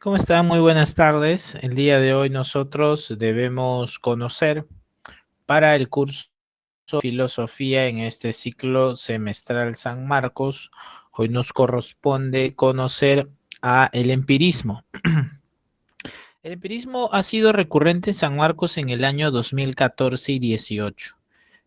¿Cómo están? Muy buenas tardes. El día de hoy nosotros debemos conocer para el curso de filosofía en este ciclo semestral San Marcos. Hoy nos corresponde conocer a el empirismo. El empirismo ha sido recurrente en San Marcos en el año 2014 y 18.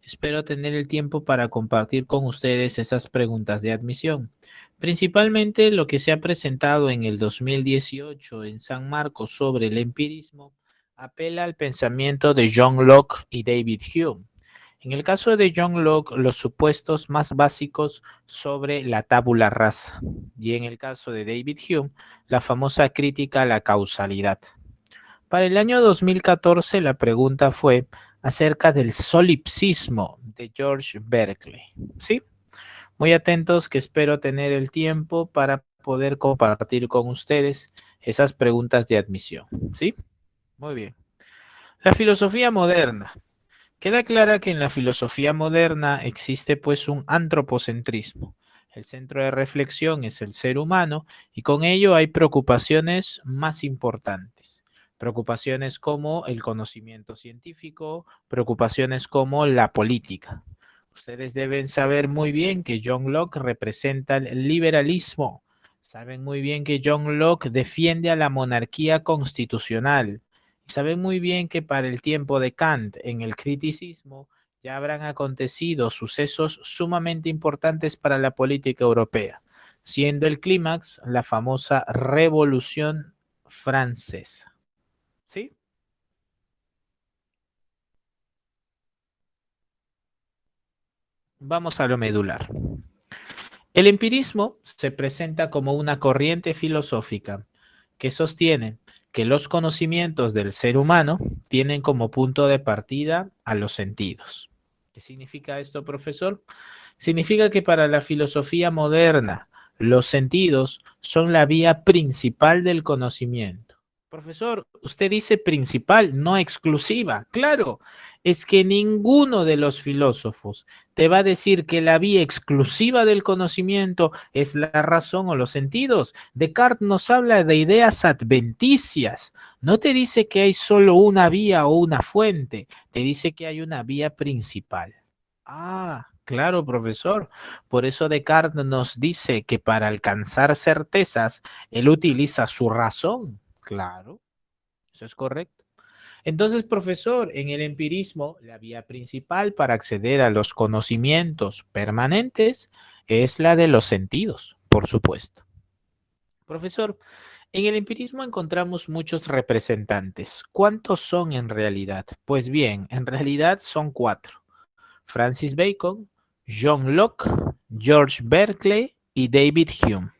Espero tener el tiempo para compartir con ustedes esas preguntas de admisión. Principalmente lo que se ha presentado en el 2018 en San Marcos sobre el empirismo apela al pensamiento de John Locke y David Hume. En el caso de John Locke, los supuestos más básicos sobre la tabula rasa, y en el caso de David Hume, la famosa crítica a la causalidad. Para el año 2014 la pregunta fue acerca del solipsismo de George Berkeley. ¿Sí? Muy atentos que espero tener el tiempo para poder compartir con ustedes esas preguntas de admisión. ¿Sí? Muy bien. La filosofía moderna. Queda clara que en la filosofía moderna existe pues un antropocentrismo. El centro de reflexión es el ser humano y con ello hay preocupaciones más importantes. Preocupaciones como el conocimiento científico, preocupaciones como la política. Ustedes deben saber muy bien que John Locke representa el liberalismo. Saben muy bien que John Locke defiende a la monarquía constitucional. Saben muy bien que para el tiempo de Kant en el criticismo ya habrán acontecido sucesos sumamente importantes para la política europea, siendo el clímax la famosa Revolución Francesa. ¿Sí? Vamos a lo medular. El empirismo se presenta como una corriente filosófica que sostiene que los conocimientos del ser humano tienen como punto de partida a los sentidos. ¿Qué significa esto, profesor? Significa que para la filosofía moderna, los sentidos son la vía principal del conocimiento. Profesor, usted dice principal, no exclusiva. Claro, es que ninguno de los filósofos te va a decir que la vía exclusiva del conocimiento es la razón o los sentidos. Descartes nos habla de ideas adventicias. No te dice que hay solo una vía o una fuente, te dice que hay una vía principal. Ah, claro, profesor. Por eso Descartes nos dice que para alcanzar certezas, él utiliza su razón. Claro, eso es correcto. Entonces, profesor, en el empirismo, la vía principal para acceder a los conocimientos permanentes es la de los sentidos, por supuesto. Profesor, en el empirismo encontramos muchos representantes. ¿Cuántos son en realidad? Pues bien, en realidad son cuatro. Francis Bacon, John Locke, George Berkeley y David Hume.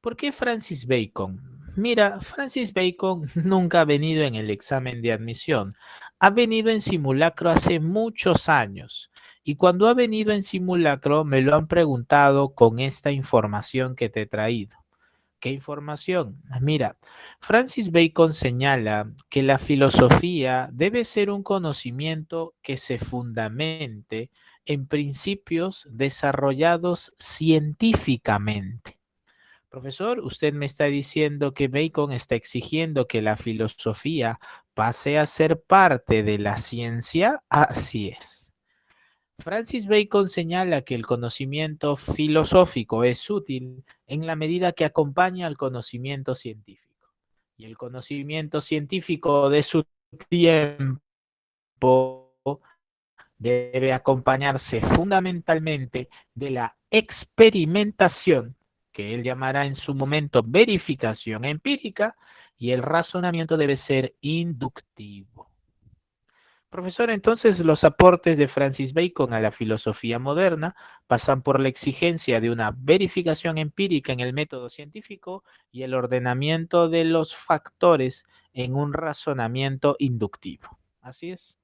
¿Por qué Francis Bacon? Mira, Francis Bacon nunca ha venido en el examen de admisión. Ha venido en simulacro hace muchos años. Y cuando ha venido en simulacro me lo han preguntado con esta información que te he traído. ¿Qué información? Mira, Francis Bacon señala que la filosofía debe ser un conocimiento que se fundamente en principios desarrollados científicamente. Profesor, usted me está diciendo que Bacon está exigiendo que la filosofía pase a ser parte de la ciencia. Así es. Francis Bacon señala que el conocimiento filosófico es útil en la medida que acompaña al conocimiento científico. Y el conocimiento científico de su tiempo debe acompañarse fundamentalmente de la experimentación, que él llamará en su momento verificación empírica, y el razonamiento debe ser inductivo. Profesor, entonces los aportes de Francis Bacon a la filosofía moderna pasan por la exigencia de una verificación empírica en el método científico y el ordenamiento de los factores en un razonamiento inductivo. Así es.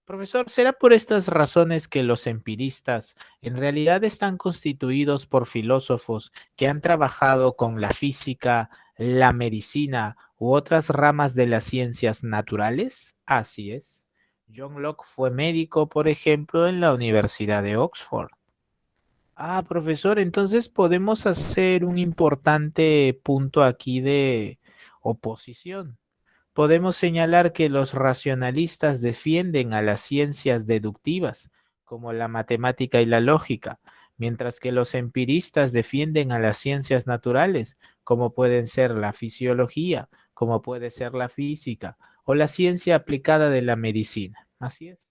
Profesor, ¿será por estas razones que los empiristas en realidad están constituidos por filósofos que han trabajado con la física, la medicina u otras ramas de las ciencias naturales? Así es. John Locke fue médico, por ejemplo, en la Universidad de Oxford. Ah, profesor, entonces podemos hacer un importante punto aquí de oposición. Podemos señalar que los racionalistas defienden a las ciencias deductivas, como la matemática y la lógica, mientras que los empiristas defienden a las ciencias naturales, como pueden ser la fisiología, como puede ser la física o la ciencia aplicada de la medicina. Así es.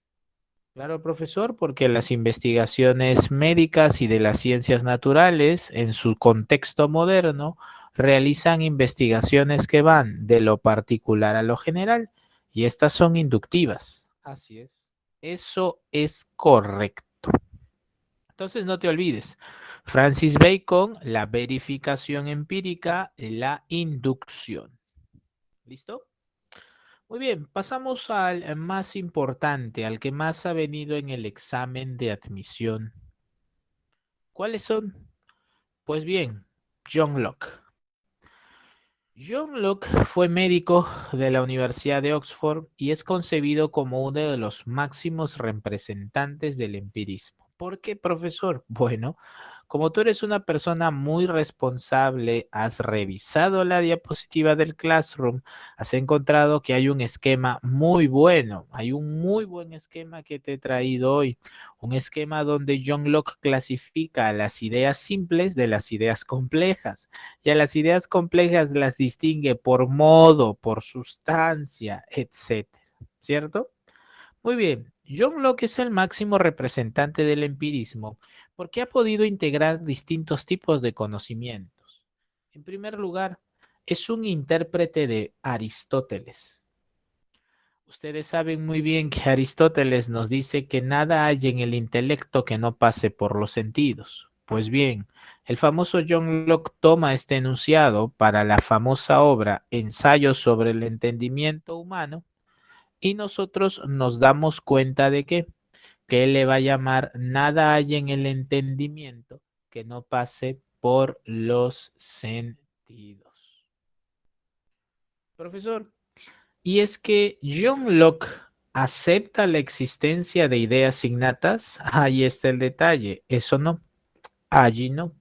Claro, profesor, porque las investigaciones médicas y de las ciencias naturales, en su contexto moderno, realizan investigaciones que van de lo particular a lo general, y estas son inductivas. Así es. Eso es correcto. Entonces no te olvides, Francis Bacon, la verificación empírica, la inducción. ¿Listo? Muy bien, pasamos al más importante, al que más ha venido en el examen de admisión. ¿Cuáles son? Pues bien, John Locke. John Locke fue médico de la Universidad de Oxford y es concebido como uno de los máximos representantes del empirismo. ¿Por qué, profesor? Bueno, como tú eres una persona muy responsable, has revisado la diapositiva del Classroom, has encontrado que hay un esquema muy bueno, hay un muy buen esquema que te he traído hoy, un esquema donde John Locke clasifica las ideas simples de las ideas complejas y a las ideas complejas las distingue por modo, por sustancia, etcétera, ¿cierto? Muy bien, John Locke es el máximo representante del empirismo porque ha podido integrar distintos tipos de conocimientos. En primer lugar, es un intérprete de Aristóteles. Ustedes saben muy bien que Aristóteles nos dice que nada hay en el intelecto que no pase por los sentidos. Pues bien, el famoso John Locke toma este enunciado para la famosa obra Ensayo sobre el entendimiento humano y nosotros nos damos cuenta de que él le va a llamar nada hay en el entendimiento que no pase por los sentidos. Profesor, y es que John Locke acepta la existencia de ideas innatas. Ahí está el detalle. Eso no, allí no.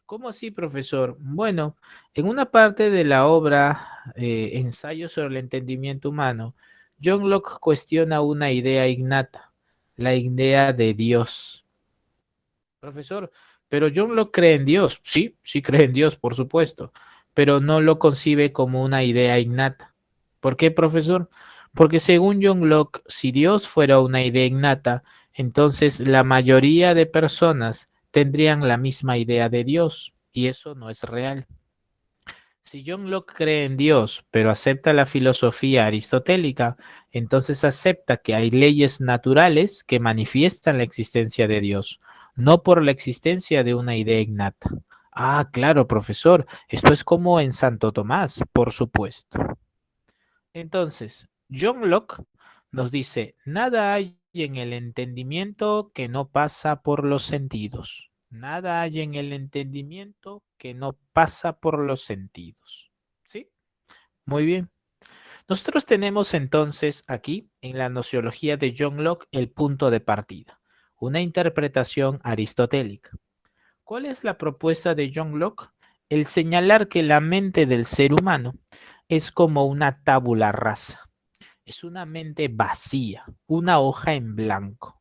¿Cómo así, profesor? Bueno, en una parte de la obra Ensayo sobre el entendimiento humano, John Locke cuestiona una idea innata, la idea de Dios. Profesor, pero John Locke cree en Dios. Sí, sí cree en Dios, por supuesto, pero no lo concibe como una idea innata. ¿Por qué, profesor? Porque según John Locke, si Dios fuera una idea innata, entonces la mayoría de personas tendrían la misma idea de Dios, y eso no es real. Si John Locke cree en Dios, pero acepta la filosofía aristotélica, entonces acepta que hay leyes naturales que manifiestan la existencia de Dios, no por la existencia de una idea innata. Ah, claro, profesor, esto es como en Santo Tomás, por supuesto. Entonces, John Locke nos dice, nada hay en el entendimiento que no pasa por los sentidos. Nada hay en el entendimiento que no pasa por los sentidos. ¿Sí? Muy bien. Nosotros tenemos entonces aquí, en la nociología de John Locke, el punto de partida, una interpretación aristotélica. ¿Cuál es la propuesta de John Locke? El señalar que la mente del ser humano es como una tabula rasa. Es una mente vacía, una hoja en blanco.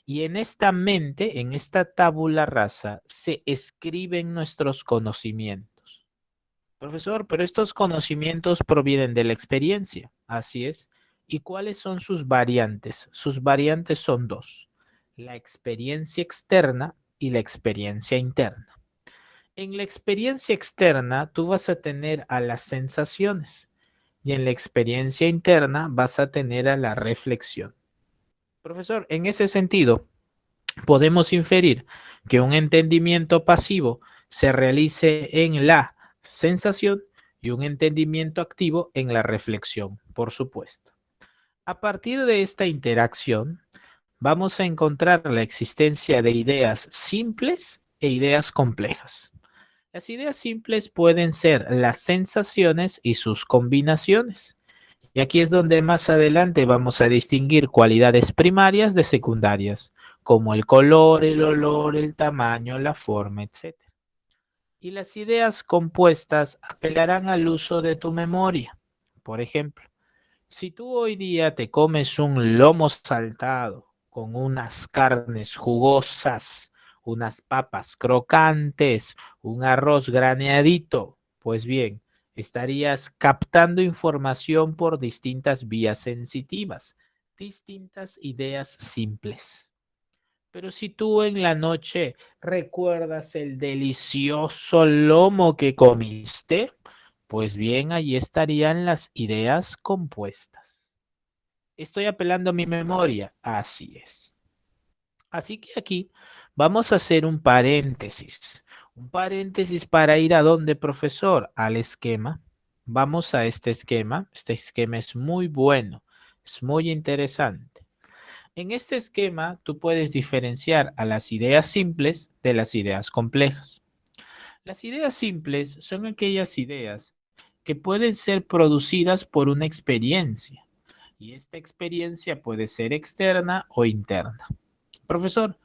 Y en esta mente, en esta tabula rasa, se escriben nuestros conocimientos. Profesor, pero estos conocimientos provienen de la experiencia. Así es. ¿Y cuáles son sus variantes? Sus variantes son dos: la experiencia externa y la experiencia interna. En la experiencia externa, tú vas a tener a las sensaciones y en la experiencia interna vas a tener a la reflexión. Profesor, en ese sentido, podemos inferir que un entendimiento pasivo se realice en la sensación y un entendimiento activo en la reflexión, por supuesto. A partir de esta interacción, vamos a encontrar la existencia de ideas simples e ideas complejas. Las ideas simples pueden ser las sensaciones y sus combinaciones. Y aquí es donde más adelante vamos a distinguir cualidades primarias de secundarias, como el color, el olor, el tamaño, la forma, etc. Y las ideas compuestas apelarán al uso de tu memoria. Por ejemplo, si tú hoy día te comes un lomo saltado con unas carnes jugosas, unas papas crocantes, un arroz graneadito, pues bien, estarías captando información por distintas vías sensitivas, distintas ideas simples. Pero si tú en la noche recuerdas el delicioso lomo que comiste, pues bien, allí estarían las ideas compuestas. Estoy apelando a mi memoria. Así es. Así que aquí vamos a hacer un paréntesis. Un paréntesis para ir a dónde, profesor, al esquema. Vamos a este esquema. Este esquema es muy bueno, es muy interesante. En este esquema, tú puedes diferenciar a las ideas simples de las ideas complejas. Las ideas simples son aquellas ideas que pueden ser producidas por una experiencia y esta experiencia puede ser externa o interna. Profesor,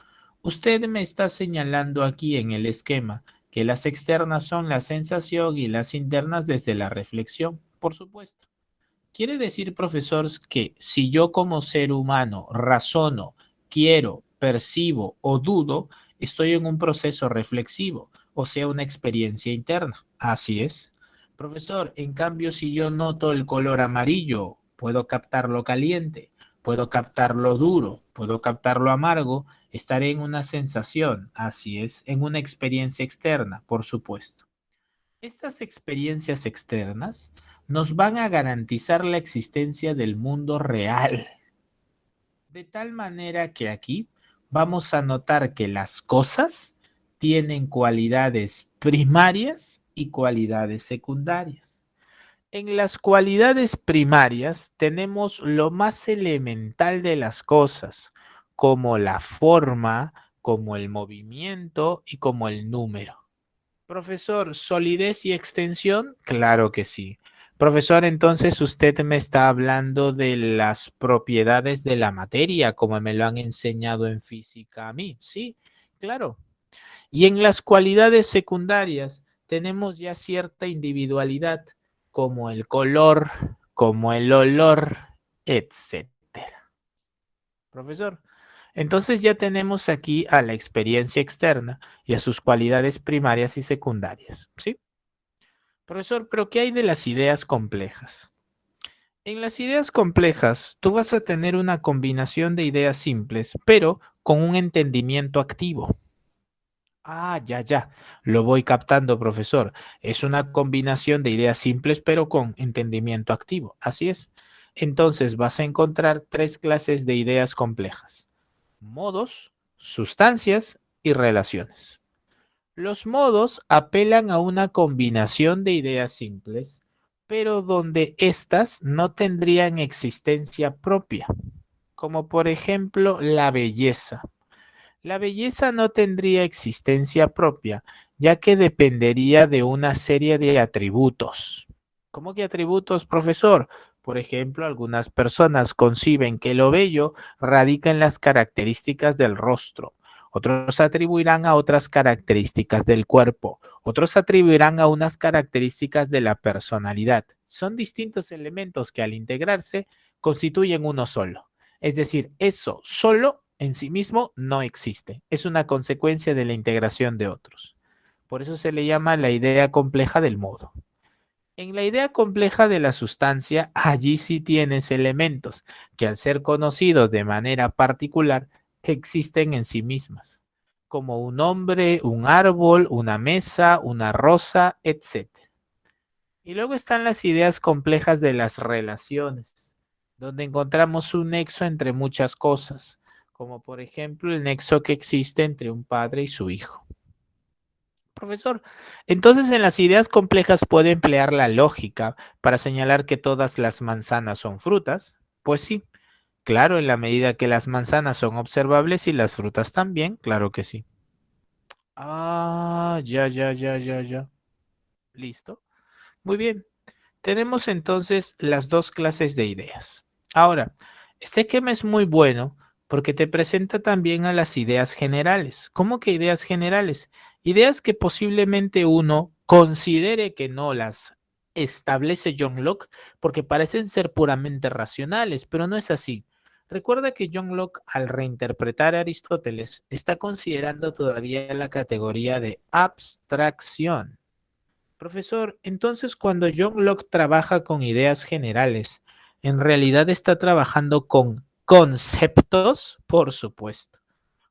usted me está señalando aquí en el esquema que las externas son la sensación y las internas desde la reflexión, por supuesto. Quiere decir, profesor, que si yo como ser humano razono, quiero, percibo o dudo, estoy en un proceso reflexivo, o sea, una experiencia interna. Así es. Profesor, en cambio, si yo noto el color amarillo, puedo captar lo caliente, puedo captar lo duro, puedo captar lo amargo, estaré en una sensación. Así es, en una experiencia externa, por supuesto. Estas experiencias externas nos van a garantizar la existencia del mundo real, de tal manera que aquí vamos a notar que las cosas tienen cualidades primarias y cualidades secundarias. En las cualidades primarias tenemos lo más elemental de las cosas, como la forma, como el movimiento y como el número. Profesor, ¿solidez y extensión? Claro que sí. Profesor, entonces usted me está hablando de las propiedades de la materia, como me lo han enseñado en física a mí. Sí, claro. Y en las cualidades secundarias tenemos ya cierta individualidad, como el color, como el olor, etcétera. Profesor, entonces ya tenemos aquí a la experiencia externa y a sus cualidades primarias y secundarias, ¿sí? Profesor, pero ¿qué hay de las ideas complejas? En las ideas complejas, tú vas a tener una combinación de ideas simples, pero con un entendimiento activo. Ah, ya, ya, lo voy captando, profesor. Es una combinación de ideas simples, pero con entendimiento activo. Así es. Entonces vas a encontrar tres clases de ideas complejas: modos, sustancias y relaciones. Los modos apelan a una combinación de ideas simples, pero donde éstas no tendrían existencia propia, como por ejemplo la belleza. La belleza no tendría existencia propia, ya que dependería de una serie de atributos. ¿Cómo que atributos, profesor? Por ejemplo, algunas personas conciben que lo bello radica en las características del rostro. Otros atribuirán a otras características del cuerpo. Otros atribuirán a unas características de la personalidad. Son distintos elementos que al integrarse constituyen uno solo. Es decir, eso solo en sí mismo no existe. Es una consecuencia de la integración de otros. Por eso se le llama la idea compleja del modo. En la idea compleja de la sustancia, allí sí tienes elementos que al ser conocidos de manera particular, existen en sí mismas, como un hombre, un árbol, una mesa, una rosa, etc. Y luego están las ideas complejas de las relaciones, donde encontramos un nexo entre muchas cosas, como por ejemplo el nexo que existe entre un padre y su hijo. Profesor, entonces en las ideas complejas puede emplear la lógica para señalar que todas las manzanas son frutas. Pues sí, claro, en la medida que las manzanas son observables y las frutas también, claro que sí. Ah, ya, ya, ya, ya, ya. Listo. Muy bien. Tenemos entonces las dos clases de ideas. Ahora, este esquema es muy bueno porque te presenta también a las ideas generales. ¿Cómo que ideas generales? Ideas que posiblemente uno considere que no las establece John Locke porque parecen ser puramente racionales, pero no es así. Recuerda que John Locke, al reinterpretar a Aristóteles, está considerando todavía la categoría de abstracción. Profesor, entonces cuando John Locke trabaja con ideas generales, ¿en realidad está trabajando con conceptos? Por supuesto.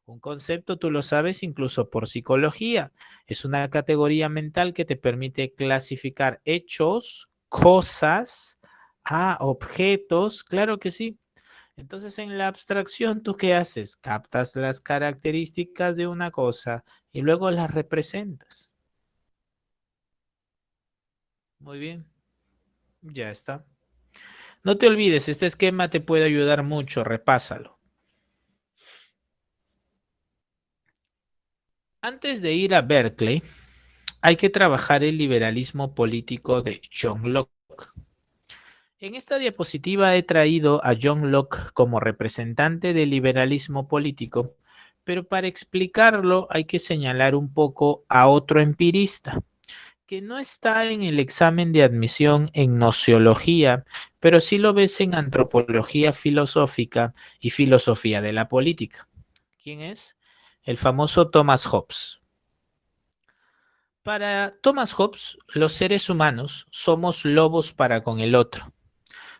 Un concepto, tú lo sabes, incluso por psicología. Es una categoría mental que te permite clasificar hechos, cosas, objetos. Claro que sí. Entonces, en la abstracción, ¿tú qué haces? Captas las características de una cosa y luego las representas. Muy bien, ya está. No te olvides, este esquema te puede ayudar mucho, repásalo. Antes de ir a Berkeley, hay que trabajar el liberalismo político de John Locke. En esta diapositiva he traído a John Locke como representante del liberalismo político, pero para explicarlo hay que señalar un poco a otro empirista, que no está en el examen de admisión en nociología, pero sí lo ves en antropología filosófica y filosofía de la política. ¿Quién es? El famoso Thomas Hobbes. Para Thomas Hobbes, los seres humanos somos lobos para con el otro.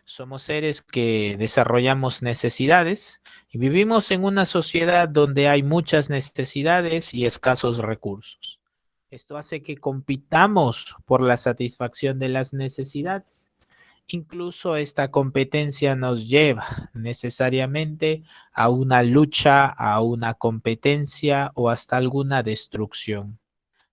Somos seres que desarrollamos necesidades y vivimos en una sociedad donde hay muchas necesidades y escasos recursos. Esto hace que compitamos por la satisfacción de las necesidades. Incluso esta competencia nos lleva necesariamente a una lucha, a una competencia o hasta alguna destrucción.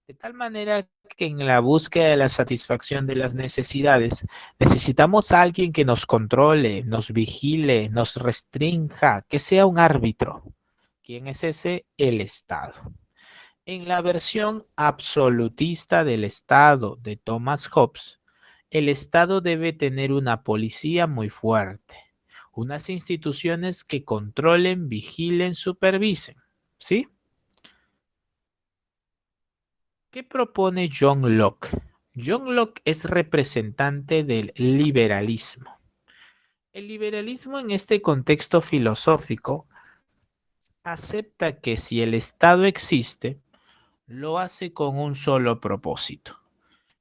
De tal manera que en la búsqueda de la satisfacción de las necesidades, necesitamos a alguien que nos controle, nos vigile, nos restrinja, que sea un árbitro. ¿Quién es ese? El Estado. En la versión absolutista del Estado de Thomas Hobbes, el Estado debe tener una policía muy fuerte, unas instituciones que controlen, vigilen, supervisen. ¿Sí? ¿Qué propone John Locke? John Locke es representante del liberalismo. El liberalismo en este contexto filosófico acepta que si el Estado existe, lo hace con un solo propósito: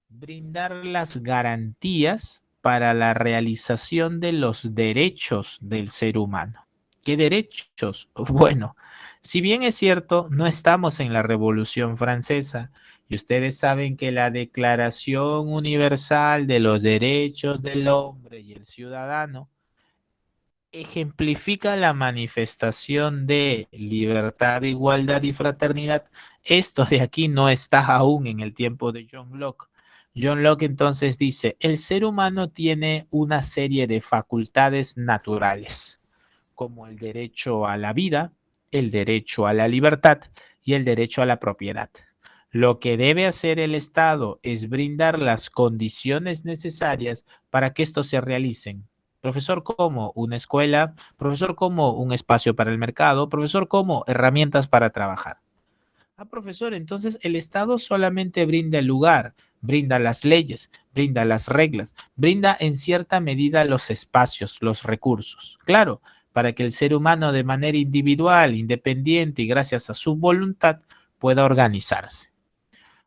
brindar las garantías para la realización de los derechos del ser humano. ¿Qué derechos? Bueno, si bien es cierto, no estamos en la Revolución Francesa y ustedes saben que la Declaración Universal de los Derechos del Hombre y el Ciudadano ejemplifica la manifestación de libertad, igualdad y fraternidad. Esto de aquí no está aún en el tiempo de John Locke. John Locke entonces dice, el ser humano tiene una serie de facultades naturales, como el derecho a la vida, el derecho a la libertad y el derecho a la propiedad. Lo que debe hacer el Estado es brindar las condiciones necesarias para que estos se realicen. Profesor, ¿cómo? Una escuela. Profesor, ¿cómo? Un espacio para el mercado. Profesor, ¿cómo? Herramientas para trabajar. Profesor, entonces el Estado solamente brinda el lugar, brinda las leyes, brinda las reglas, brinda en cierta medida los espacios, los recursos. Claro, para que el ser humano de manera individual, independiente y gracias a su voluntad pueda organizarse.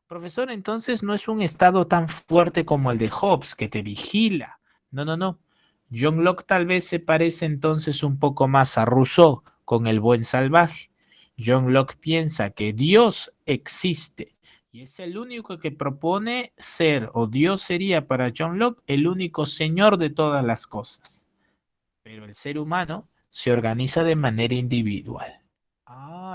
Profesor, entonces no es un Estado tan fuerte como el de Hobbes que te vigila. No, no, no. John Locke tal vez se parece entonces un poco más a Rousseau con el buen salvaje. John Locke piensa que Dios existe y es el único que propone ser, o Dios sería para John Locke el único señor de todas las cosas. Pero el ser humano se organiza de manera individual.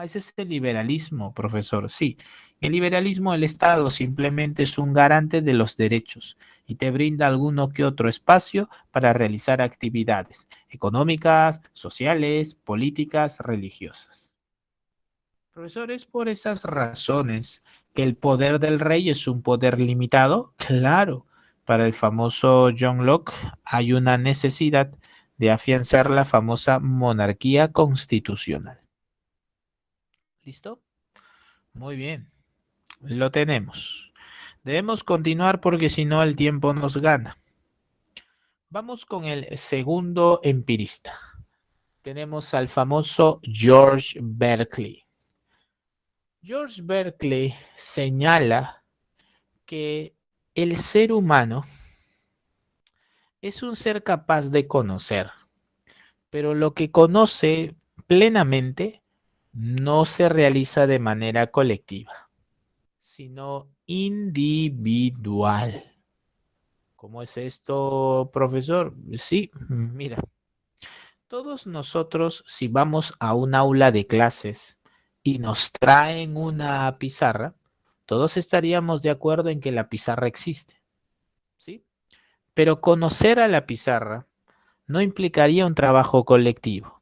Ese es el liberalismo, profesor. Sí, el liberalismo del Estado simplemente es un garante de los derechos y te brinda alguno que otro espacio para realizar actividades económicas, sociales, políticas, religiosas. Profesor, ¿es por esas razones que el poder del rey es un poder limitado? Claro, para el famoso John Locke hay una necesidad de afianzar la famosa monarquía constitucional. ¿Listo? Muy bien. lo tenemos. Debemos continuar porque si no el tiempo nos gana. Vamos con el segundo empirista. Tenemos al famoso George Berkeley. George Berkeley señala que el ser humano es un ser capaz de conocer, pero lo que conoce plenamente no se realiza de manera colectiva, sino individual. ¿Cómo es esto, profesor? Sí, mira, todos nosotros si vamos a un aula de clases y nos traen una pizarra, todos estaríamos de acuerdo en que la pizarra existe, ¿sí? Pero conocer a la pizarra no implicaría un trabajo colectivo,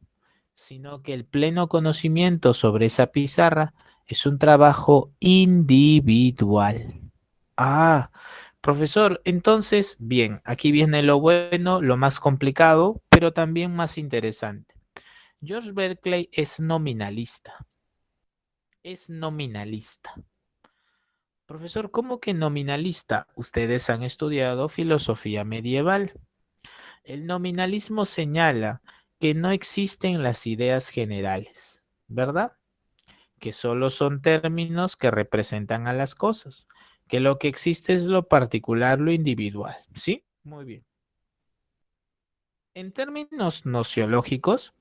sino que el pleno conocimiento sobre esa pizarra es un trabajo individual. Ah, profesor, entonces, bien, aquí viene lo bueno, lo más complicado, pero también más interesante. George Berkeley es nominalista. Es nominalista. Profesor, ¿cómo que nominalista? Ustedes han estudiado filosofía medieval. El nominalismo señala que no existen las ideas generales, ¿verdad? Que solo son términos que representan a las cosas, que lo que existe es lo particular, lo individual, ¿sí? Muy bien. En términos nociológicos,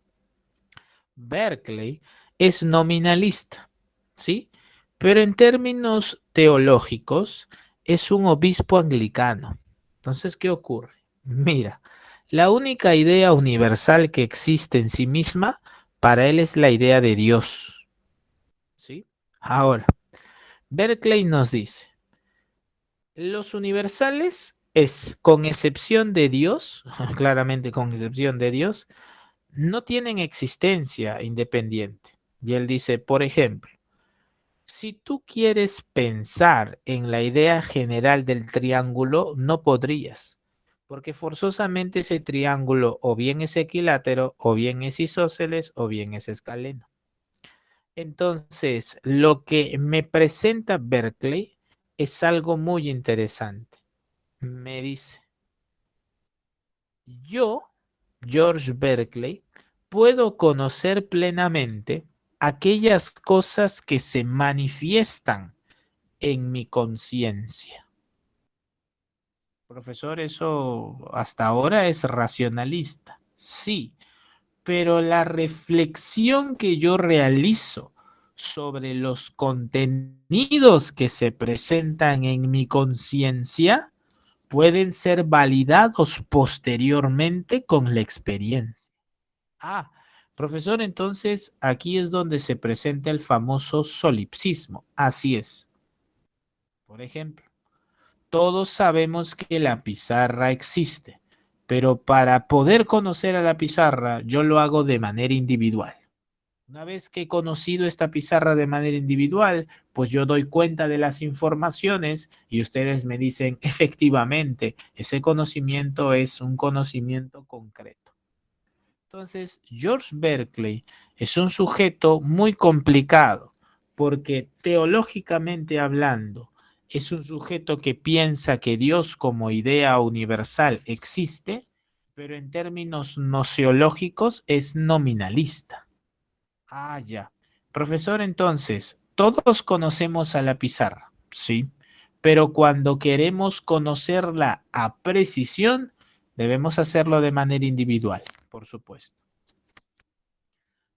Berkeley es nominalista, ¿sí? Pero en términos teológicos es un obispo anglicano. Entonces, ¿qué ocurre? Mira, la única idea universal que existe en sí misma para él es la idea de Dios, ¿sí? Ahora, Berkeley nos dice, los universales es, con excepción de Dios, claramente con excepción de Dios, no tienen existencia independiente. Y él dice, por ejemplo, si tú quieres pensar en la idea general del triángulo, no podrías, porque forzosamente ese triángulo o bien es equilátero, o bien es isósceles, o bien es escaleno. Entonces, lo que me presenta Berkeley es algo muy interesante. Me dice, yo, George Berkeley, puedo conocer plenamente aquellas cosas que se manifiestan en mi conciencia. Profesor, eso hasta ahora es racionalista. Sí, pero la reflexión que yo realizo sobre los contenidos que se presentan en mi conciencia pueden ser validados posteriormente con la experiencia. Ah, profesor, entonces aquí es donde se presenta el famoso solipsismo. Así es. Por ejemplo, todos sabemos que la pizarra existe, pero para poder conocer a la pizarra, yo lo hago de manera individual. Una vez que he conocido esta pizarra de manera individual, pues yo doy cuenta de las informaciones y ustedes me dicen, efectivamente, ese conocimiento es un conocimiento concreto. Entonces, George Berkeley es un sujeto muy complicado porque teológicamente hablando, es un sujeto que piensa que Dios como idea universal existe, pero en términos nociológicos es nominalista. Ah, ya. Profesor, entonces, todos conocemos a la pizarra, sí, pero cuando queremos conocerla a precisión, debemos hacerlo de manera individual, por supuesto.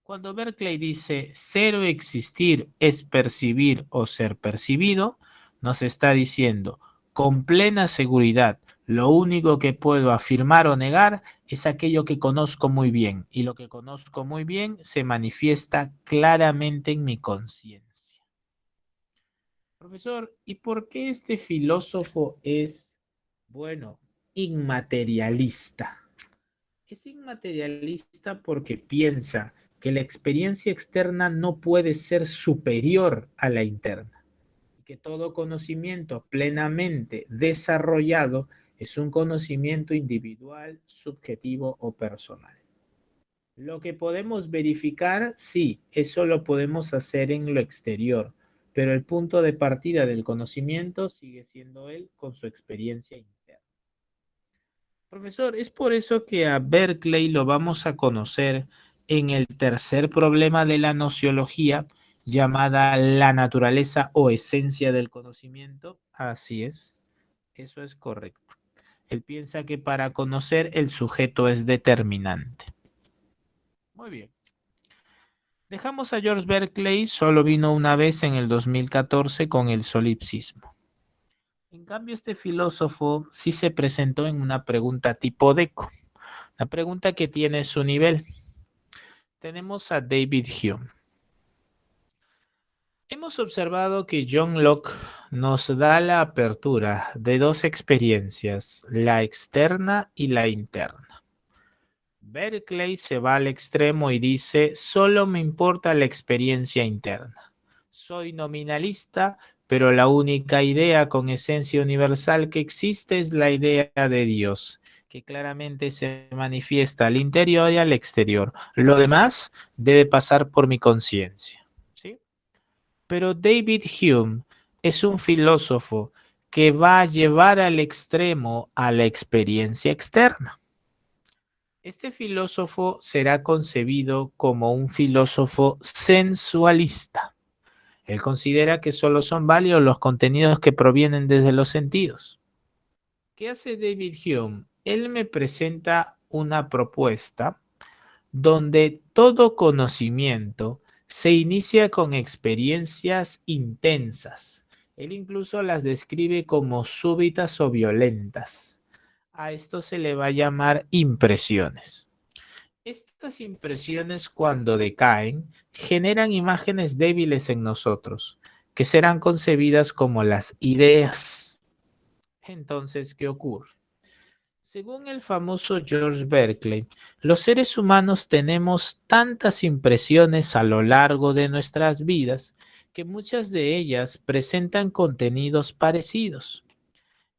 Cuando Berkeley dice cero existir es percibir o ser percibido, nos está diciendo con plena seguridad, lo único que puedo afirmar o negar es aquello que conozco muy bien y lo que conozco muy bien se manifiesta claramente en mi conciencia. Profesor, ¿y por qué este filósofo es, bueno, inmaterialista? Es inmaterialista porque piensa que la experiencia externa no puede ser superior a la interna, que todo conocimiento plenamente desarrollado es un conocimiento individual, subjetivo o personal. Lo que podemos verificar, sí, eso lo podemos hacer en lo exterior, pero el punto de partida del conocimiento sigue siendo él con su experiencia interna. Profesor, es por eso que a Berkeley lo vamos a conocer en el tercer problema de la nociología, llamada la naturaleza o esencia del conocimiento. Así es, eso es correcto. Él piensa que para conocer el sujeto es determinante. Muy bien. Dejamos a George Berkeley, solo vino una vez en el 2014 con el solipsismo. En cambio, este filósofo sí se presentó en una pregunta tipo DECO, la pregunta que tiene su nivel. Tenemos a David Hume. Hemos observado que John Locke nos da la apertura de dos experiencias, la externa y la interna. Berkeley se va al extremo y dice, solo me importa la experiencia interna. Soy nominalista, pero la única idea con esencia universal que existe es la idea de Dios, que claramente se manifiesta al interior y al exterior. Lo demás debe pasar por mi conciencia. ¿Sí? Pero David Hume es un filósofo que va a llevar al extremo a la experiencia externa. Este filósofo será concebido como un filósofo sensualista. Él considera que solo son válidos los contenidos que provienen desde los sentidos. ¿Qué hace David Hume? Él me presenta una propuesta donde todo conocimiento se inicia con experiencias intensas. Él incluso las describe como súbitas o violentas. A esto se le va a llamar impresiones. Estas impresiones, cuando decaen, generan imágenes débiles en nosotros, que serán concebidas como las ideas. Entonces, ¿qué ocurre? Según el famoso George Berkeley, los seres humanos tenemos tantas impresiones a lo largo de nuestras vidas que muchas de ellas presentan contenidos parecidos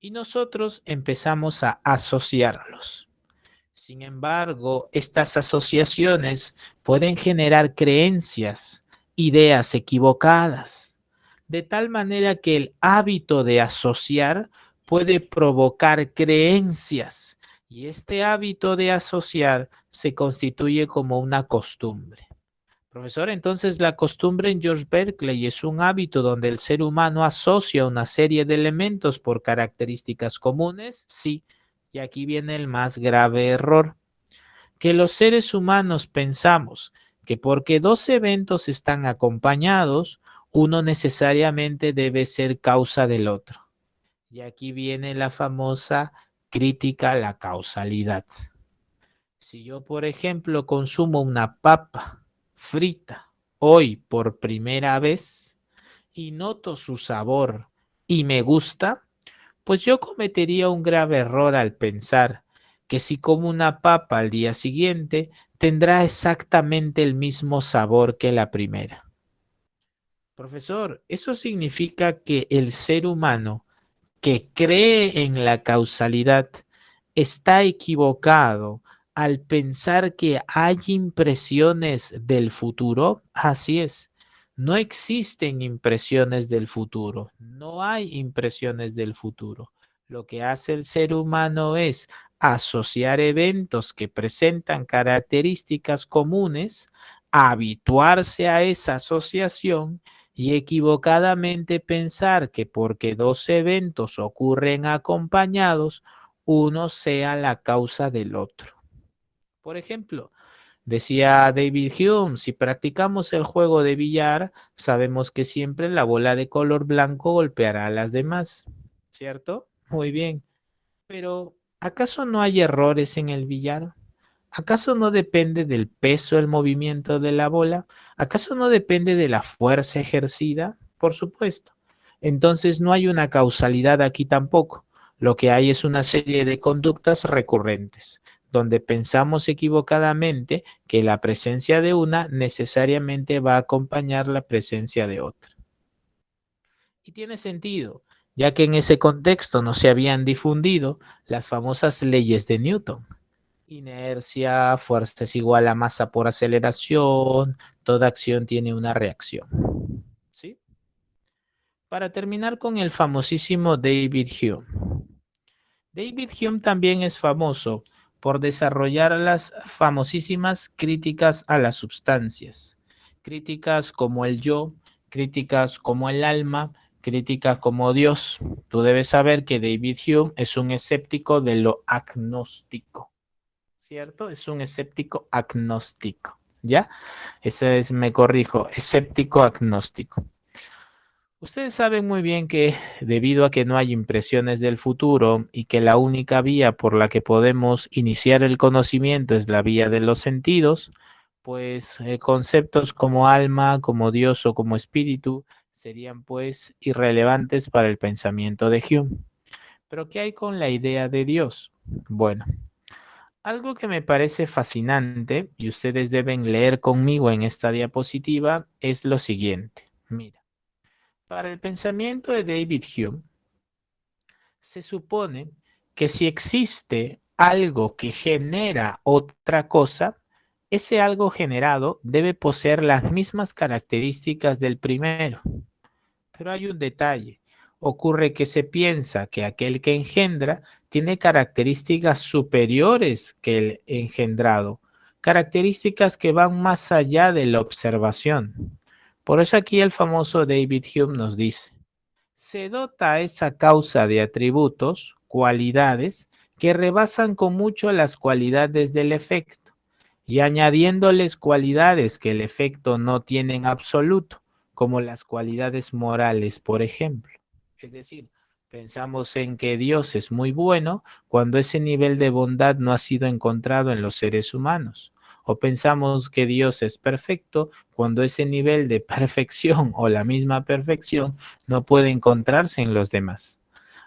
y nosotros empezamos a asociarlos. Sin embargo, estas asociaciones pueden generar creencias, ideas equivocadas, de tal manera que el hábito de asociar puede provocar creencias y este hábito de asociar se constituye como una costumbre. Profesor, entonces la costumbre en George Berkeley es un hábito donde el ser humano asocia una serie de elementos por características comunes. Sí, y aquí viene el más grave error, que los seres humanos pensamos que porque dos eventos están acompañados, uno necesariamente debe ser causa del otro. Y aquí viene la famosa crítica a la causalidad. Si yo, por ejemplo, consumo una papa frita hoy por primera vez y noto su sabor y me gusta, pues yo cometería un grave error al pensar que si como una papa al día siguiente, tendrá exactamente el mismo sabor que la primera. Profesor, eso significa que el ser humano que cree en la causalidad está equivocado al pensar que hay impresiones del futuro. Así es, no existen impresiones del futuro, no hay impresiones del futuro. Lo que hace el ser humano es asociar eventos que presentan características comunes, habituarse a esa asociación y equivocadamente pensar que porque dos eventos ocurren acompañados, uno sea la causa del otro. Por ejemplo, decía David Hume, si practicamos el juego de billar, sabemos que siempre la bola de color blanco golpeará a las demás, ¿cierto? Muy bien, pero ¿acaso no hay errores en el billar? ¿Acaso no depende del peso el movimiento de la bola? ¿Acaso no depende de la fuerza ejercida? Por supuesto. Entonces no hay una causalidad aquí tampoco. Lo que hay es una serie de conductas recurrentes, donde pensamos equivocadamente que la presencia de una necesariamente va a acompañar la presencia de otra. Y tiene sentido, ya que en ese contexto no se habían difundido las famosas leyes de Newton. Inercia, fuerza es igual a masa por aceleración, toda acción tiene una reacción. ¿Sí? Para terminar con el famosísimo David Hume. David Hume también es famoso por desarrollar las famosísimas críticas a las substancias. Críticas como el yo, críticas como el alma, críticas como Dios. Tú debes saber que David Hume es un escéptico de lo agnóstico, ¿cierto? Es un escéptico agnóstico, ¿ya? Ese es, me corrijo, escéptico agnóstico. Ustedes saben muy bien que debido a que no hay impresiones del futuro y que la única vía por la que podemos iniciar el conocimiento es la vía de los sentidos, pues conceptos como alma, como Dios o como espíritu serían pues irrelevantes para el pensamiento de Hume. Pero ¿qué hay con la idea de Dios? Bueno, algo que me parece fascinante y ustedes deben leer conmigo en esta diapositiva es lo siguiente. Mira. Para el pensamiento de David Hume, se supone que si existe algo que genera otra cosa, ese algo generado debe poseer las mismas características del primero. Pero hay un detalle. Ocurre que se piensa que aquel que engendra tiene características superiores que el engendrado, características que van más allá de la observación. Por eso aquí el famoso David Hume nos dice, se dota a esa causa de atributos, cualidades, que rebasan con mucho las cualidades del efecto, y añadiéndoles cualidades que el efecto no tiene en absoluto, como las cualidades morales, por ejemplo. Es decir, pensamos en que Dios es muy bueno cuando ese nivel de bondad no ha sido encontrado en los seres humanos. O pensamos que Dios es perfecto cuando ese nivel de perfección o la misma perfección no puede encontrarse en los demás.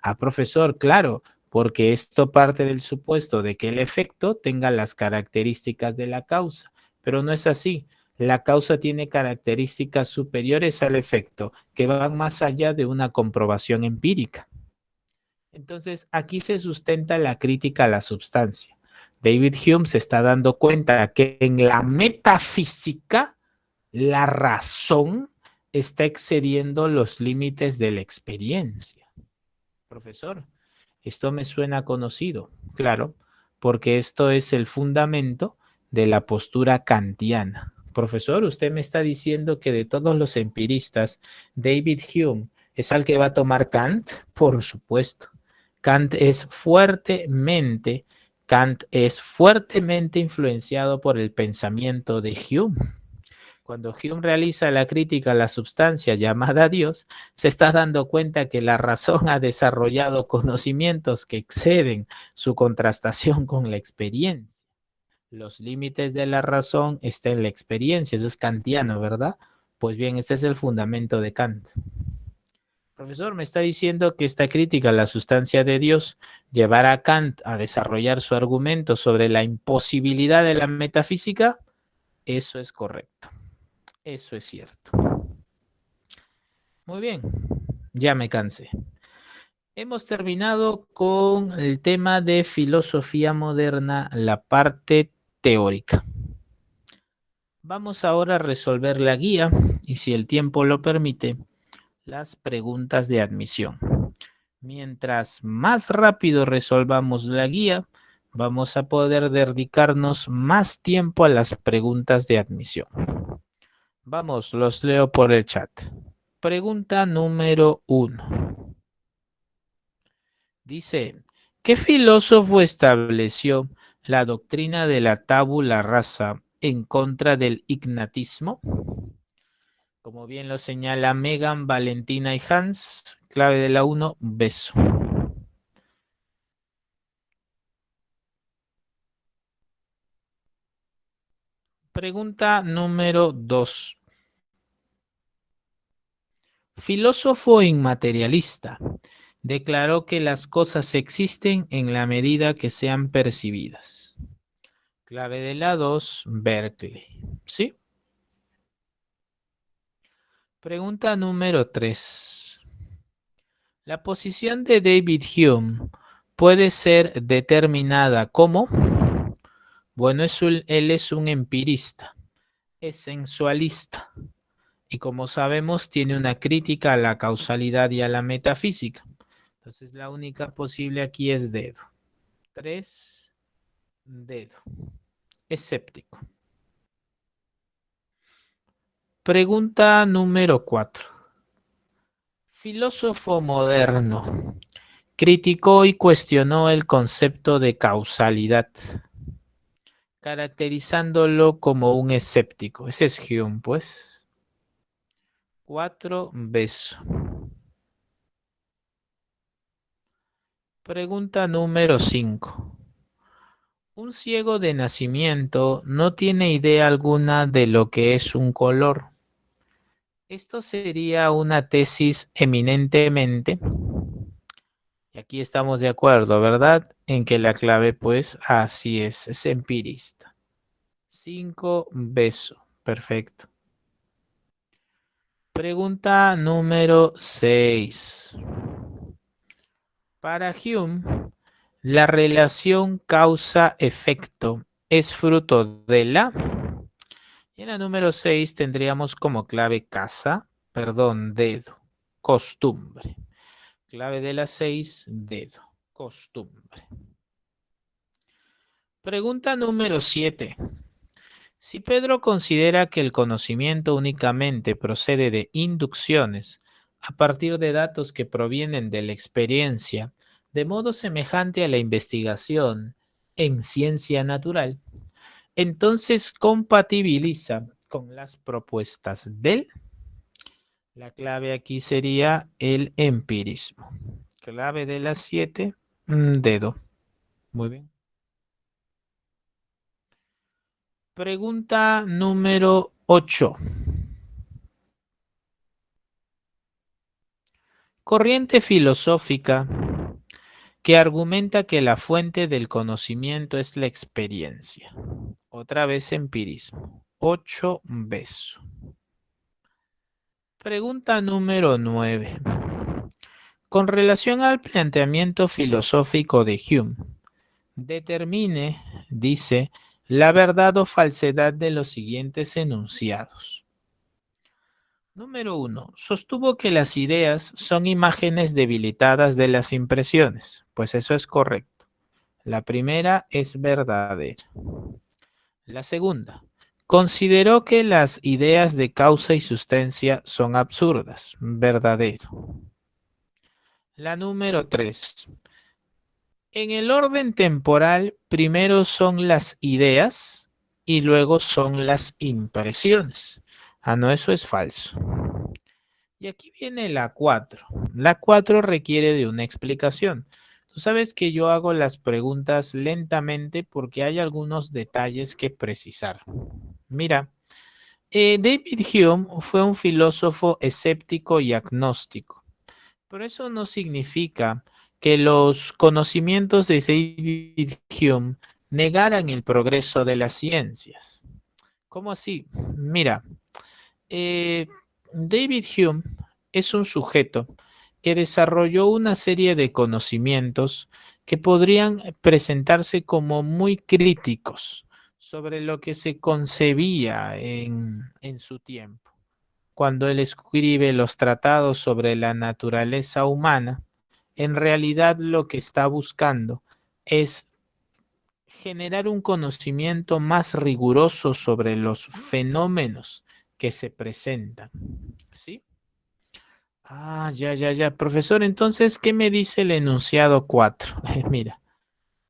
Ah, profesor, claro, porque esto parte del supuesto de que el efecto tenga las características de la causa, pero no es así. La causa tiene características superiores al efecto, que van más allá de una comprobación empírica. Entonces, aquí se sustenta la crítica a la substancia. David Hume se está dando cuenta que en la metafísica, la razón está excediendo los límites de la experiencia. Profesor, esto me suena conocido, claro, porque esto es el fundamento de la postura kantiana. Profesor, usted me está diciendo que de todos los empiristas, David Hume es al que va a tomar Kant. Por supuesto. Kant es fuertemente influenciado por el pensamiento de Hume. Cuando Hume realiza la crítica a la substancia llamada Dios, se está dando cuenta que la razón ha desarrollado conocimientos que exceden su contrastación con la experiencia. Los límites de la razón están en la experiencia, eso es kantiano, ¿verdad? Pues bien, este es el fundamento de Kant. Profesor, me está diciendo que esta crítica a la sustancia de Dios llevará a Kant a desarrollar su argumento sobre la imposibilidad de la metafísica. Eso es correcto. Eso es cierto. Muy bien, ya me cansé. Hemos terminado con el tema de filosofía moderna, la parte teórica. Vamos ahora a resolver la guía y, si el tiempo lo permite, las preguntas de admisión. Mientras más rápido resolvamos la guía, vamos a poder dedicarnos más tiempo a las preguntas de admisión. Vamos, los leo por el chat. Pregunta número 1. Dice, ¿qué filósofo estableció la doctrina de la tabula rasa en contra del ignatismo? Como bien lo señala Megan, Valentina y Hans, clave de la 1, beso. Pregunta número 2. Filósofo inmaterialista declaró que las cosas existen en la medida que sean percibidas. Clave de la 2, Berkeley. ¿Sí? Pregunta número 3. La posición de David Hume puede ser determinada como, bueno, él es un empirista, es sensualista, Y como sabemos, tiene una crítica a la causalidad y a la metafísica. Entonces, la única posible aquí es dedo. 3, dedo. Escéptico. Pregunta número 4. Filósofo moderno. Criticó y cuestionó el concepto de causalidad, caracterizándolo como un escéptico. Ese es Hume, pues. 4, beso. Pregunta número 5. Un ciego de nacimiento no tiene idea alguna de lo que es un color. Esto sería una tesis eminentemente, y aquí estamos de acuerdo, ¿verdad? En que la clave, pues, así es empirista. 5, beso. Perfecto. Pregunta número 6. Para Hume, la relación causa-efecto es fruto de la... Y en la número 6 tendríamos como clave dedo, costumbre. Clave de la 6, dedo, costumbre. Pregunta número 7. Si Pedro considera que el conocimiento únicamente procede de inducciones a partir de datos que provienen de la experiencia, de modo semejante a la investigación en ciencia natural, entonces compatibiliza con las propuestas del... La clave aquí sería el empirismo. Clave de las 7, dedo. Muy bien. Pregunta número 8. Corriente filosófica que argumenta que la fuente del conocimiento es la experiencia. Otra vez empirismo. 8, beso. Pregunta número 9. Con relación al planteamiento filosófico de Hume, determine, dice, la verdad o falsedad de los siguientes enunciados. Número 1. Sostuvo que las ideas son imágenes debilitadas de las impresiones. Pues eso es correcto. La primera es verdadera. La segunda. Consideró que las ideas de causa y sustancia son absurdas. Verdadero. La número 3. En el orden temporal, primero son las ideas y luego son las impresiones. Ah, no, eso es falso. Y aquí viene la 4. La 4 requiere de una explicación. Tú sabes que yo hago las preguntas lentamente porque hay algunos detalles que precisar. Mira, David Hume fue un filósofo escéptico y agnóstico. Pero eso no significa que los conocimientos de David Hume negaran el progreso de las ciencias. ¿Cómo así? Mira, eh, David Hume es un sujeto que desarrolló una serie de conocimientos que podrían presentarse como muy críticos sobre lo que se concebía en su tiempo. Cuando él escribe los tratados sobre la naturaleza humana, en realidad lo que está buscando es generar un conocimiento más riguroso sobre los fenómenos que se presentan. ¿Sí? Ah, ya. Profesor, entonces, ¿qué me dice el enunciado 4? Mira,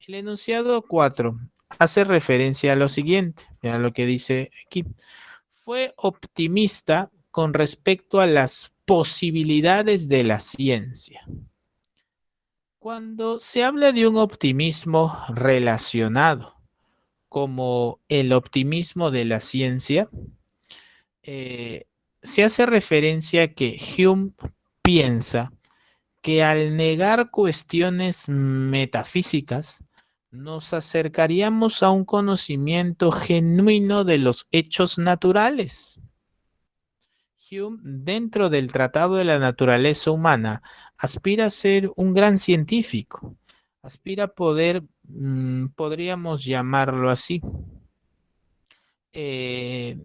el enunciado 4 hace referencia a lo siguiente. Mira lo que dice aquí. Fue optimista con respecto a las posibilidades de la ciencia. Cuando se habla de un optimismo relacionado como el optimismo de la ciencia, eh, se hace referencia a que Hume piensa que al negar cuestiones metafísicas, nos acercaríamos a un conocimiento genuino de los hechos naturales. Hume, dentro del Tratado de la Naturaleza Humana, aspira a ser un gran científico, aspira a poder, podríamos llamarlo así, eh,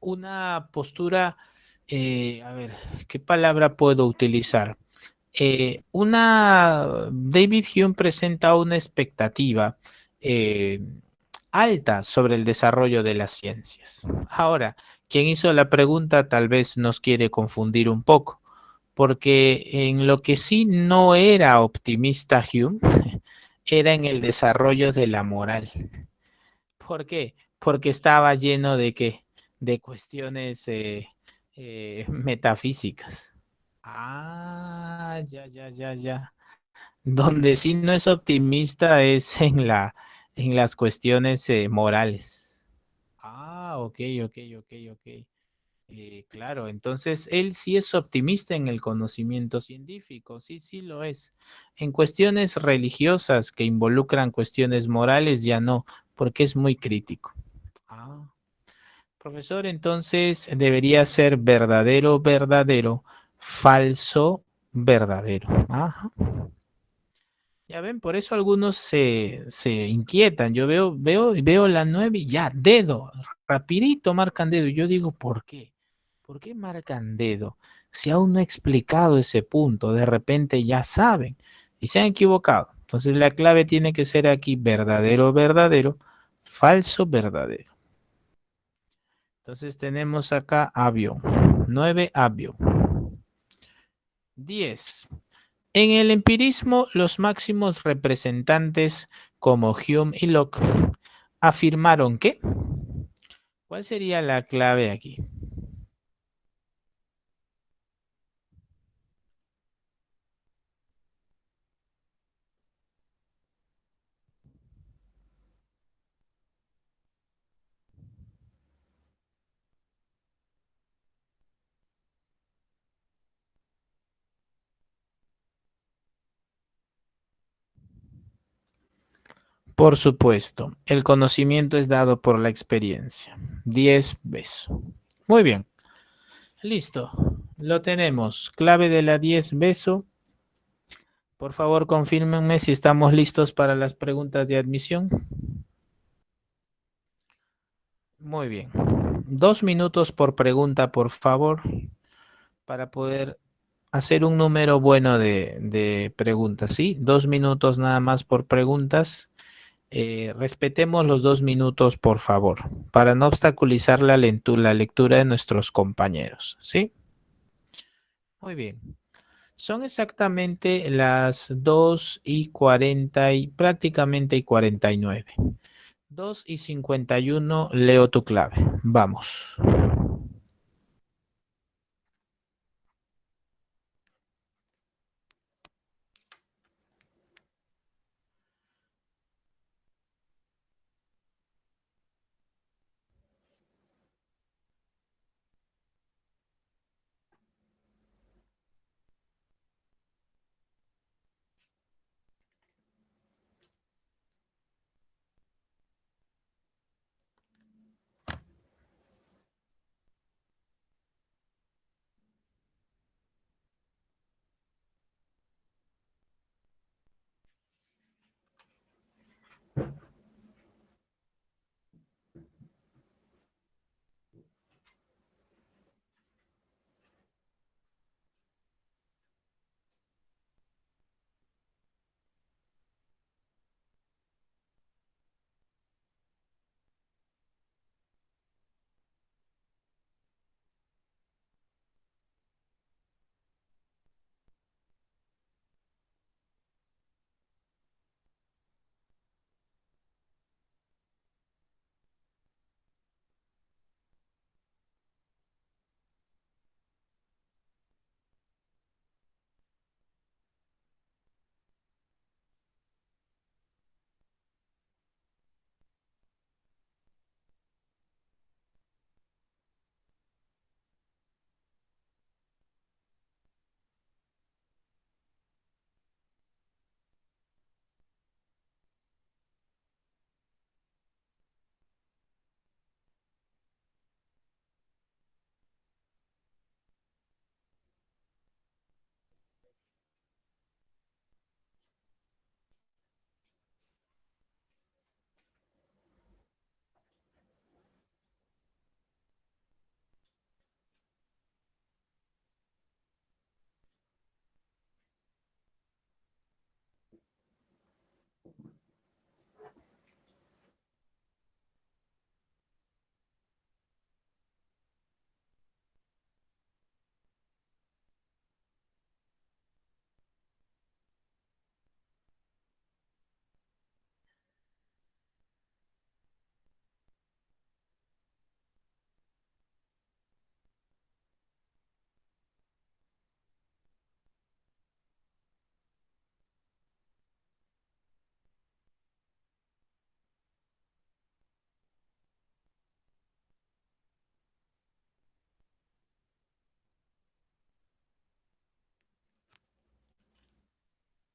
una postura A ver, ¿qué palabra puedo utilizar? David Hume presenta una expectativa eh, alta sobre el desarrollo de las ciencias. Ahora, quien hizo la pregunta tal vez nos quiere confundir un poco, porque en lo que sí no era optimista Hume era en el desarrollo de la moral. ¿Por qué? Porque estaba lleno de qué? De cuestiones metafísicas. Ah, ya, ya, ya, ya. Donde sí no es optimista es en las cuestiones morales. Ah, ok, ok, ok, ok. Claro, entonces él sí es optimista en el conocimiento científico, sí, sí lo es. En cuestiones religiosas que involucran cuestiones morales ya no, porque es muy crítico. Ah, profesor, entonces debería ser verdadero, verdadero, falso, verdadero. Ajá. Ya ven, por eso algunos se inquietan. Yo veo la 9 y ya, dedo, rapidito marcan dedo. Y yo digo, ¿por qué? ¿Por qué marcan dedo? Si aún no he explicado ese punto, de repente ya saben y se han equivocado. Entonces la clave tiene que ser aquí verdadero, verdadero, falso, verdadero. Entonces tenemos acá avión. 9 avión. 10. En el empirismo, los máximos representantes como Hume y Locke afirmaron que, ¿cuál sería la clave aquí? Por supuesto, el conocimiento es dado por la experiencia. 10 besos. Muy bien, listo. Lo tenemos. Clave de la 10 beso. Por favor, confírmenme si estamos listos para las preguntas de admisión. Muy bien. 2 minutos por pregunta, por favor, para poder hacer un número bueno de preguntas, ¿sí? 2 minutos nada más por preguntas. Respetemos los 2 minutos, por favor, para no obstaculizar la lectura de nuestros compañeros, ¿sí? Muy bien. Son exactamente las 2:40 y prácticamente y 49. 2:51, leo tu clave. Vamos.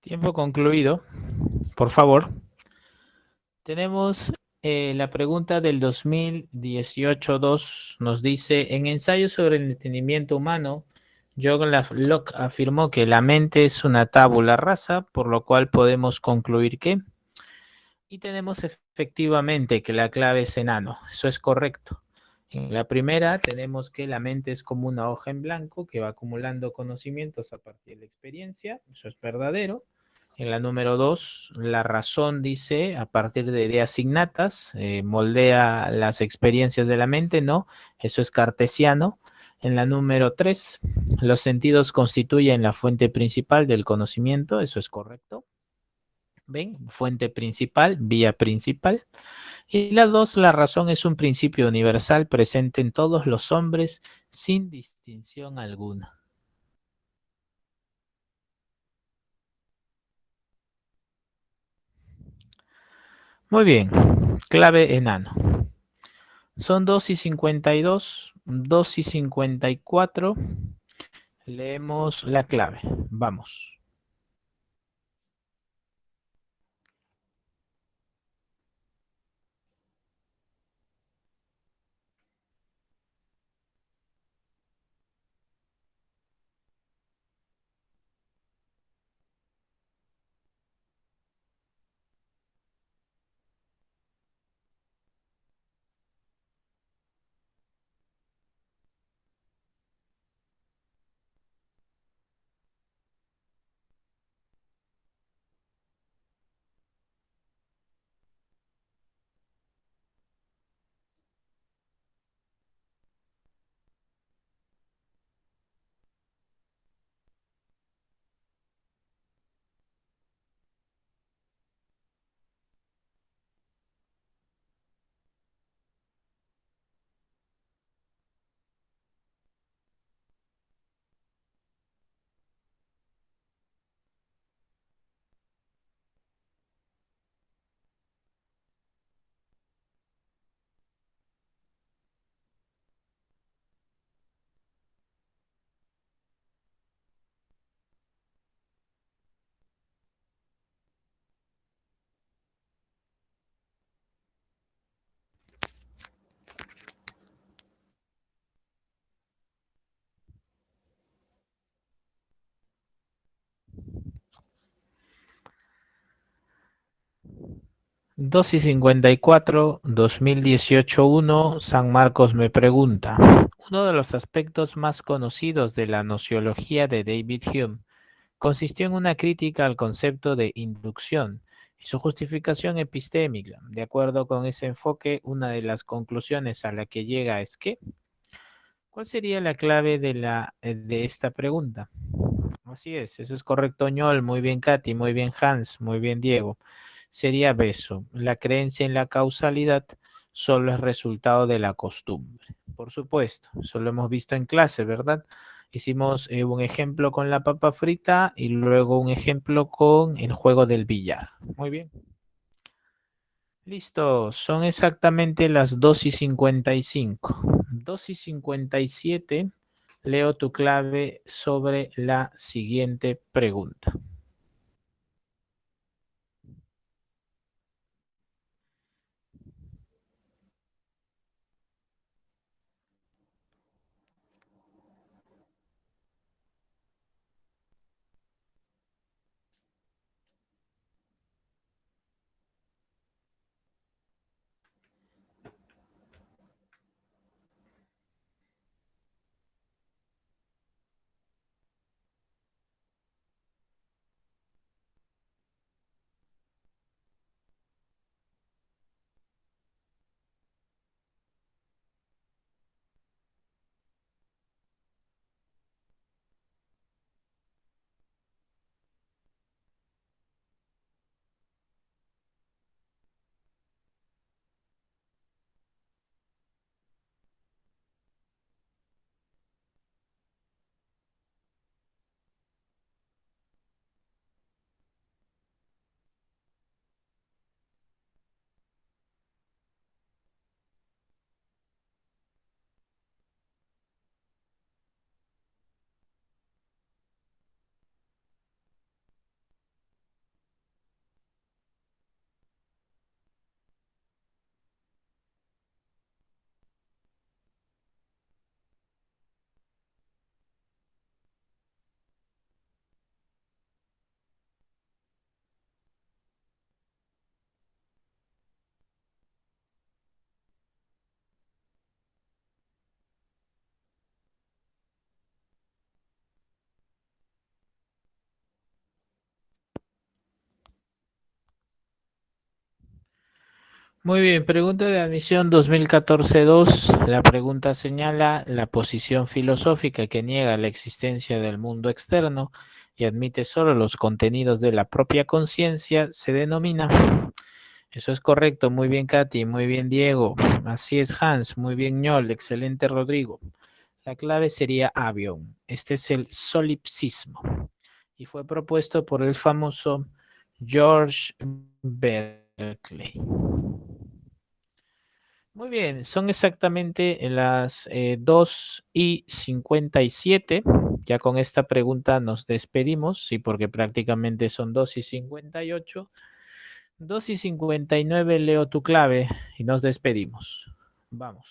Tiempo concluido. Por favor. Tenemos la pregunta del 2018-2. Nos dice, en ensayo sobre el entendimiento humano, John Locke afirmó que la mente es una tabula rasa, por lo cual podemos concluir que... Y tenemos efectivamente que la clave es enano. Eso es correcto. En la primera tenemos que la mente es como una hoja en blanco que va acumulando conocimientos a partir de la experiencia. Eso es verdadero. En la número dos, la razón dice a partir de ideas innatas, moldea las experiencias de la mente, ¿no? Eso es cartesiano. En la número tres, los sentidos constituyen la fuente principal del conocimiento. Eso es correcto. ¿Ven? Fuente principal, vía principal. Y la dos, la razón es un principio universal presente en todos los hombres sin distinción alguna. Muy bien, clave enano. Son 2:52, 2:54. Leemos la clave. Vamos. Dos y 54, 2018, 1, San Marcos me pregunta. Uno de los aspectos más conocidos de la nociología de David Hume consistió en una crítica al concepto de inducción y su justificación epistémica. De acuerdo con ese enfoque, una de las conclusiones a la que llega es que, ¿cuál sería la clave de esta pregunta? Así es, eso es correcto, Ñol. Muy bien, Katy. Muy bien, Hans. Muy bien, Diego. Sería beso. La creencia en la causalidad solo es resultado de la costumbre. Por supuesto, eso lo hemos visto en clase, ¿verdad? Hicimos un ejemplo con la papa frita y luego un ejemplo con el juego del billar. Muy bien. Listo, son exactamente las 2:55. 2:57. Leo tu clave sobre la siguiente pregunta. Muy bien, pregunta de admisión 2014-2. La pregunta señala la posición filosófica que niega la existencia del mundo externo y admite solo los contenidos de la propia conciencia, se denomina. Eso es correcto, muy bien Katy, muy bien Diego, así es Hans, muy bien Ñol, excelente Rodrigo. La clave sería avión. Este es el solipsismo y fue propuesto por el famoso George Berkeley. Muy bien, son exactamente las 2:57. Ya con esta pregunta nos despedimos, sí, porque prácticamente son 2:58. 2:59, leo tu clave y nos despedimos. Vamos.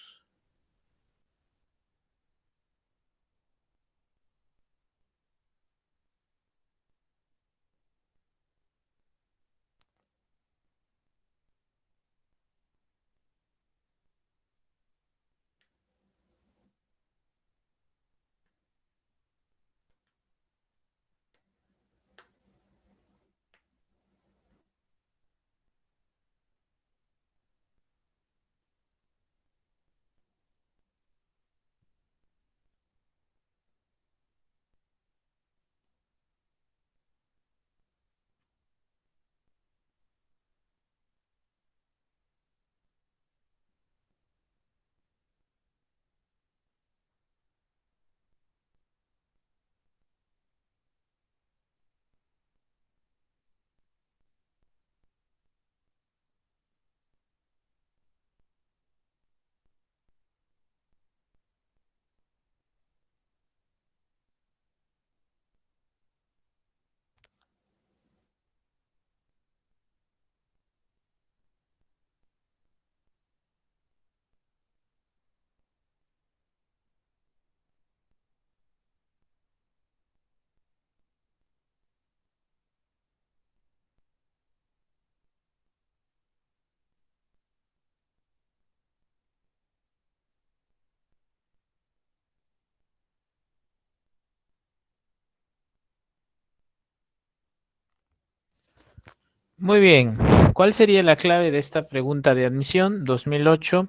Muy bien. ¿Cuál sería la clave de esta pregunta de admisión? 2008.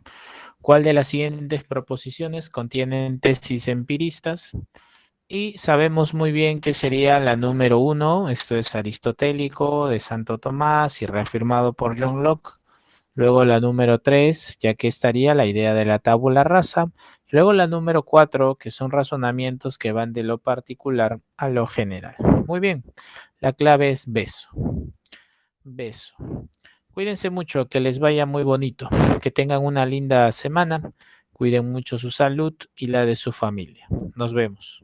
¿Cuál de las siguientes proposiciones contienen tesis empiristas? Y sabemos muy bien que sería la número uno, esto es aristotélico, de Santo Tomás y reafirmado por John Locke. Luego la número 3, ya que estaría la idea de la tabula rasa. Luego la número 4, que son razonamientos que van de lo particular a lo general. Muy bien, la clave es beso. Beso. Cuídense mucho, que les vaya muy bonito, que tengan una linda semana, cuiden mucho su salud y la de su familia. Nos vemos.